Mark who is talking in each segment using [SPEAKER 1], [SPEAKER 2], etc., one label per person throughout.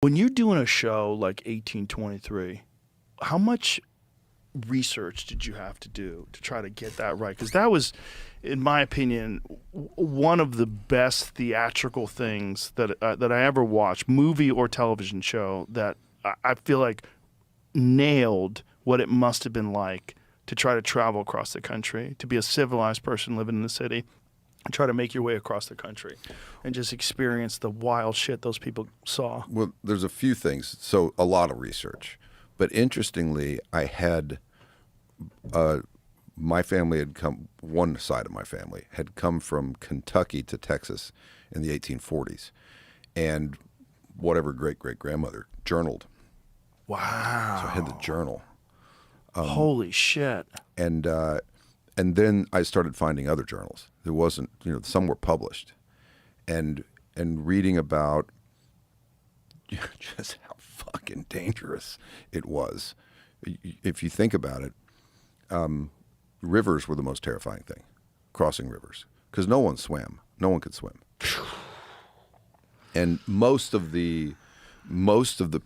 [SPEAKER 1] When you're doing a show like 1823, how much research did you have to do to try to get that right? Because that was, in my opinion, one of the best theatrical things that I ever watched, movie or television show, that I feel like nailed what it must have been like to try to travel across the country, to be a civilized person living in the city, and try to make your way across the country and just experience the wild shit those people saw.
[SPEAKER 2] Well, there's a few things. So a lot of research. But interestingly, I had my family had come, one side of my family had come from Kentucky to Texas in the 1840s. And whatever great-great-grandmother journaled.
[SPEAKER 1] Wow.
[SPEAKER 2] So I had the journal.
[SPEAKER 1] Holy shit.
[SPEAKER 2] And then I started finding other journals. There wasn't, some were published. And reading about just how fucking dangerous it was. If you think about it, rivers were the most terrifying thing, crossing rivers, because no one swam. No one could swim. And most of the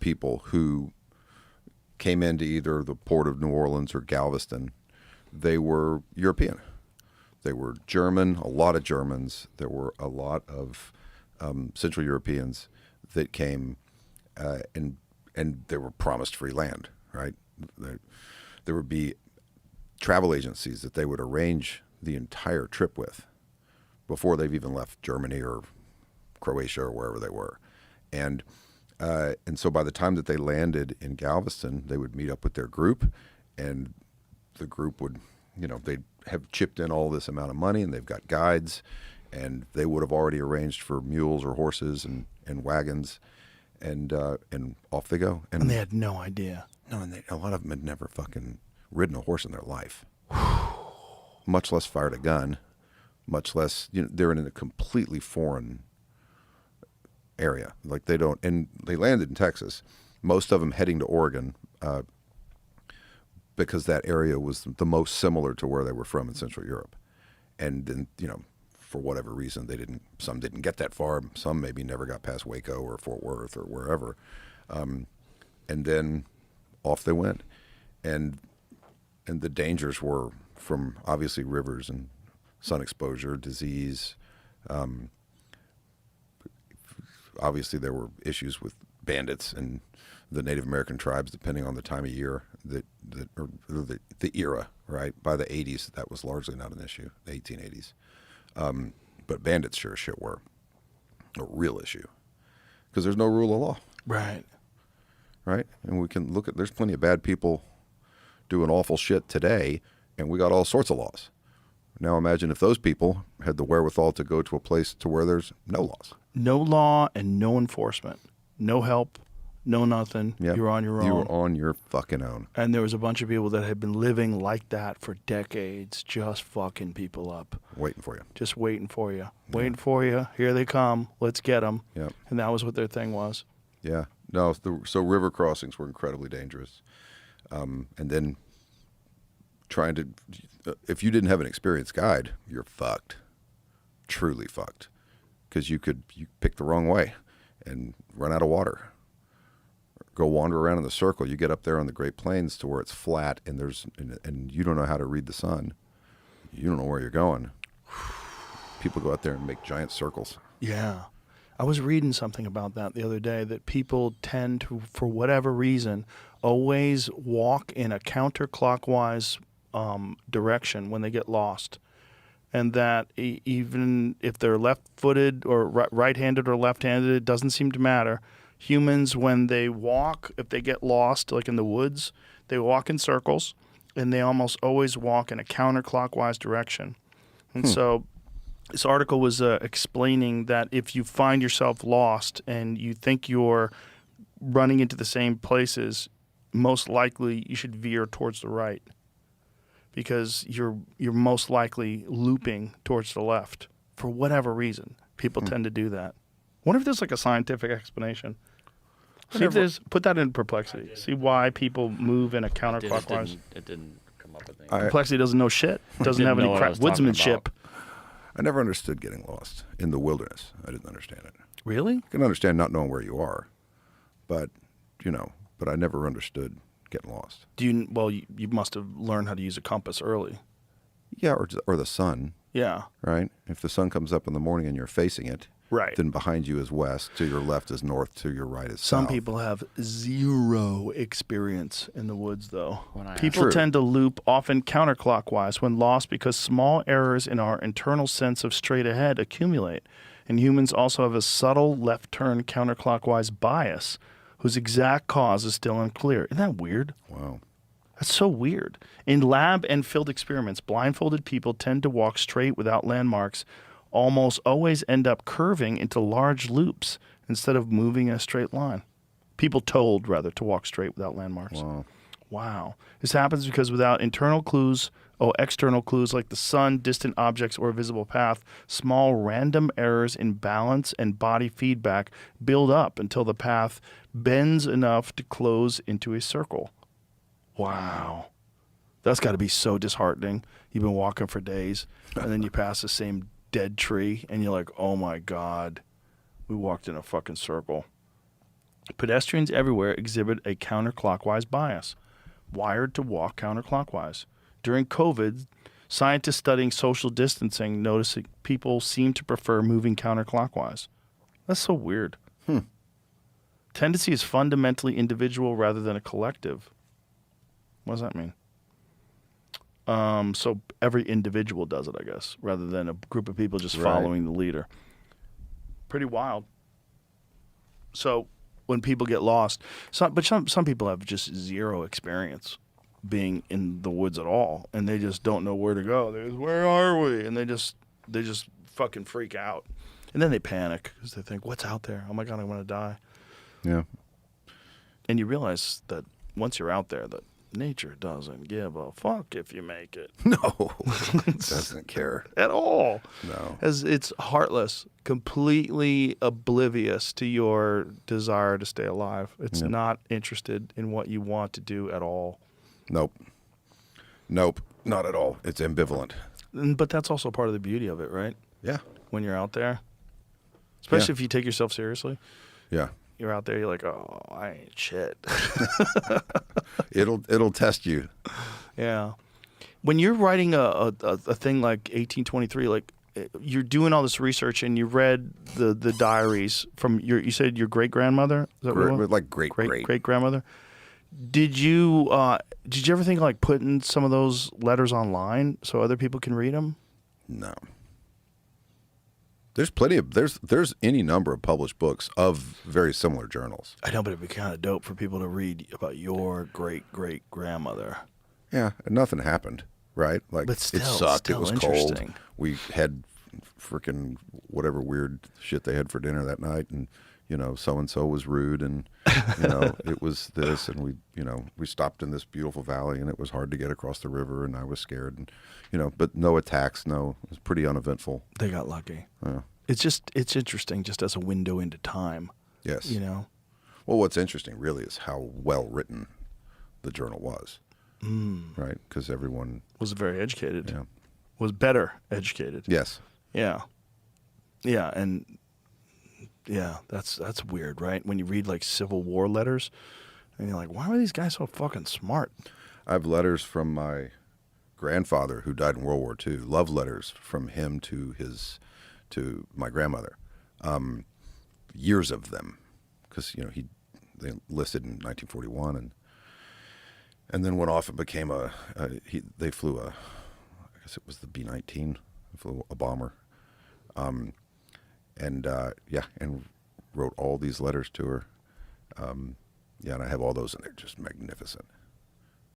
[SPEAKER 2] people who came into either the port of New Orleans or Galveston, they were European. They were German, a lot of Germans. There were a lot of Central Europeans that came, and they were promised free land, right? There would be travel agencies that they would arrange the entire trip with before they've even left Germany or Croatia or wherever they were. And so by the time that they landed in Galveston, they would meet up with their group, and the group would, they'd have chipped in all this amount of money, and they've got guides, and they would have already arranged for mules or horses and wagons, and off they go.
[SPEAKER 1] And they had no idea.
[SPEAKER 2] No, and a lot of them had never fucking ridden a horse in their life, much less fired a gun, much less, they're in a completely foreign area. Like they don't, and they landed in Texas, most of them heading to Oregon, because that area was the most similar to where they were from in Central Europe. And then, for whatever reason, some didn't get that far. Some maybe never got past Waco or Fort Worth or wherever. And then off they went. And the dangers were from obviously rivers and sun exposure, disease. Obviously there were issues with bandits and the Native American tribes, depending on the time of year or the era, right? By the 80s, that was largely not an issue, the 1880s. But bandits sure as shit were a real issue because there's no rule of law.
[SPEAKER 1] Right.
[SPEAKER 2] Right? And we can look at, there's plenty of bad people doing awful shit today, and we got all sorts of laws. Now imagine if those people had the wherewithal to go to a place to where there's no laws.
[SPEAKER 1] No law and no enforcement. No help, no nothing.
[SPEAKER 2] Yep.
[SPEAKER 1] You're on your own.
[SPEAKER 2] You were on your fucking own.
[SPEAKER 1] And there was a bunch of people that had been living like that for decades, just fucking people up.
[SPEAKER 2] Waiting for you.
[SPEAKER 1] Just waiting for you. Waiting for you. Here they come. Let's get them.
[SPEAKER 2] Yep.
[SPEAKER 1] And that was what their thing was.
[SPEAKER 2] Yeah. No, so river crossings were incredibly dangerous. And then trying to, if you didn't have an experienced guide, you're fucked. Truly fucked. Because you pick the wrong way and run out of water. Go wander around in the circle. You get up there on the Great Plains to where it's flat and and you don't know how to read the sun. You don't know where you're going. People go out there and make giant circles.
[SPEAKER 1] Yeah. I was reading something about that the other day, that people tend to, for whatever reason, always walk in a counterclockwise direction when they get lost. And that even if they're left-footed or right-handed or left-handed, it doesn't seem to matter. Humans, when they walk, if they get lost, like in the woods, they walk in circles, and they almost always walk in a counterclockwise direction. And so this article was explaining that if you find yourself lost and you think you're running into the same places, most likely you should veer towards the right, because you're most likely looping towards the left for whatever reason. People tend to do that. Wonder if there's like a scientific explanation. See if there's, put that in perplexity. See why people move in a counterclockwise.
[SPEAKER 3] It didn't come up with anything.
[SPEAKER 1] Perplexity doesn't know shit. Doesn't have any woodsmanship.
[SPEAKER 2] I never understood getting lost in the wilderness. I didn't understand it.
[SPEAKER 1] Really?
[SPEAKER 2] I can understand not knowing where you are, but but I never understood getting lost.
[SPEAKER 1] Well, you must have learned how to use a compass early.
[SPEAKER 2] Yeah, or the sun,
[SPEAKER 1] Yeah.
[SPEAKER 2] right? If the sun comes up in the morning and you're facing it,
[SPEAKER 1] Right.
[SPEAKER 2] then behind you is west, to your left is north, to your right is
[SPEAKER 1] Some
[SPEAKER 2] south.
[SPEAKER 1] people have zero experience in the woods, though.
[SPEAKER 3] When
[SPEAKER 1] People
[SPEAKER 2] True.
[SPEAKER 1] tend to loop often counterclockwise when lost because small errors in our internal sense of straight ahead accumulate. And humans also have a subtle left turn counterclockwise bias whose exact cause is still unclear. Isn't that weird?
[SPEAKER 2] Wow.
[SPEAKER 1] That's so weird. In lab and field experiments, blindfolded people tend to walk straight without landmarks, almost always end up curving into large loops instead of moving in a straight line. People told, rather, to walk straight without landmarks.
[SPEAKER 2] Wow.
[SPEAKER 1] Wow. This happens because without internal clues or external clues like the sun, distant objects, or a visible path, small random errors in balance and body feedback build up until the path bends enough to close into a circle. Wow. That's got to be so disheartening. You've been walking for days, and then you pass the same dead tree, and you're like, oh my God, we walked in a fucking circle. Pedestrians everywhere exhibit a counterclockwise bias, wired to walk counterclockwise. During COVID, scientists studying social distancing noticed that people seem to prefer moving counterclockwise. That's so weird. Tendency is fundamentally individual rather than a collective. What does that mean? So every individual does it, I guess, rather than a group of people just
[SPEAKER 2] Right.
[SPEAKER 1] following the leader. Pretty wild. So when people get lost, some people have just zero experience being in the woods at all, and they just don't know where to go. They're just, where are we? And they just fucking freak out, and then they panic because they think, what's out there? Oh my God, I'm gonna die.
[SPEAKER 2] Yeah.
[SPEAKER 1] And you realize that once you're out there, that nature doesn't give a fuck if you make it
[SPEAKER 2] No. Doesn't care.
[SPEAKER 1] at all.
[SPEAKER 2] No.
[SPEAKER 1] As it's heartless, completely oblivious to your desire to stay alive. It's
[SPEAKER 2] Yep.
[SPEAKER 1] not interested in what you want to do at all.
[SPEAKER 2] Nope. Not at all. It's ambivalent.
[SPEAKER 1] But that's also part of the beauty of it, right?
[SPEAKER 2] Yeah.
[SPEAKER 1] When you're out there, especially
[SPEAKER 2] Yeah.
[SPEAKER 1] if you take yourself seriously,
[SPEAKER 2] Yeah.
[SPEAKER 1] you're out there, you're like, oh, I ain't shit.
[SPEAKER 2] It'll test you.
[SPEAKER 1] Yeah. When you're writing a thing like 1823, like you're doing all this research and you read the diaries from you said your great grandmother? Is that what it was?
[SPEAKER 2] Like great
[SPEAKER 1] grandmother? Did you ever think of like putting some of those letters online so other people can read them?
[SPEAKER 2] No. There's plenty of there's any number of published books of very similar journals.
[SPEAKER 1] I know, but it'd be kind of dope for people to read about your great grandmother.
[SPEAKER 2] Yeah, and nothing happened, right? Like
[SPEAKER 1] But still,
[SPEAKER 2] it sucked.
[SPEAKER 1] still
[SPEAKER 2] It was cold.
[SPEAKER 1] interesting.
[SPEAKER 2] We had freaking whatever weird shit they had for dinner that night, and so and so was rude, and it was this, and we stopped in this beautiful valley, and it was hard to get across the river, and I was scared, and but no attacks, no, it was pretty uneventful.
[SPEAKER 1] They got lucky.
[SPEAKER 2] Yeah.
[SPEAKER 1] It's interesting just as a window into time.
[SPEAKER 2] Yes.
[SPEAKER 1] Well,
[SPEAKER 2] what's interesting really is how well written the journal was, right? Because everyone,
[SPEAKER 1] was very educated.
[SPEAKER 2] yeah,
[SPEAKER 1] Was better educated.
[SPEAKER 2] yes,
[SPEAKER 1] Yeah. Yeah, and yeah, that's weird, right? When you read like Civil War letters and you're like, why were these guys so fucking smart?
[SPEAKER 2] I have letters from my grandfather who died in World War II. Love letters from him to my grandmother. Years of them, because they enlisted in 1941 and then went off and became they flew I guess it was the B-19, flew a bomber, and wrote all these letters to her. And I have all those, and they're just magnificent.